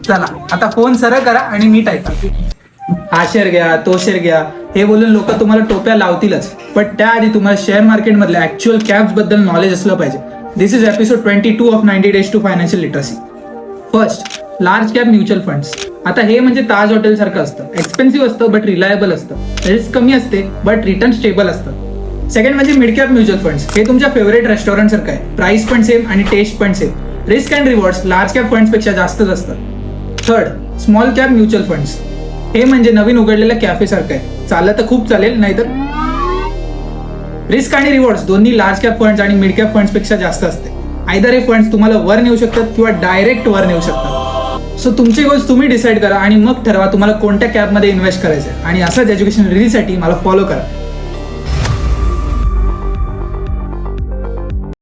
चला आता फोन सरळ करा आणि नीट ऐका. हा शेअर घ्या, तो शेअर घ्या हे बोलून लोक तुम्हाला टोप्या लावतीलच, पण त्याआधी तुम्हाला शेअर मार्केट मधल्या ऍक्च्युअल कॅप्स बद्दल नॉलेज असलं पाहिजे. This is episode 22 of 90 days to financial literacy. First, large cap mutual funds. आता हे म्हणजे ताज हॉटेल सारखं असतं. एक्सपेन्सिव्ह असतं बट रिलायबल असतं. रिस्क कमी असते बट रिटर्न स्टेबल असतं. सेकंड म्हणजे मिड कॅप म्युच्युअल फंड्स. हे तुमच्या फेवरेट रेस्टॉरंट सारखं आहे. प्राइस पण सेम आणि टेस्ट पण same. Risk and rewards large cap funds पेक्षा जास्तच असतात. Third, small cap mutual funds. हे म्हणजे नवीन उघडलेल्या कॅफे सारखं आहे. चाललं तर खूप चालेल, नाहीतर रिस्क आणि रिवॉर्ड्स दोन्ही लार्ज कॅप फंड्स आणि मिड कॅप फंड्स पेक्षा जास्त असते. आयदर हे फंड्स तुम्हाला वर नेऊ शकतात किंवा डायरेक्ट वर नेऊ शकतात. सो तुमचे गोल्स तुम्ही डिसाईड करा आणि मग ठरवा तुम्हाला कोणत्या कॅपमध्ये इन्व्हेस्ट करायचं आहे. आणि असंच एज्युकेशन रिलीजसाठी मला फॉलो करा.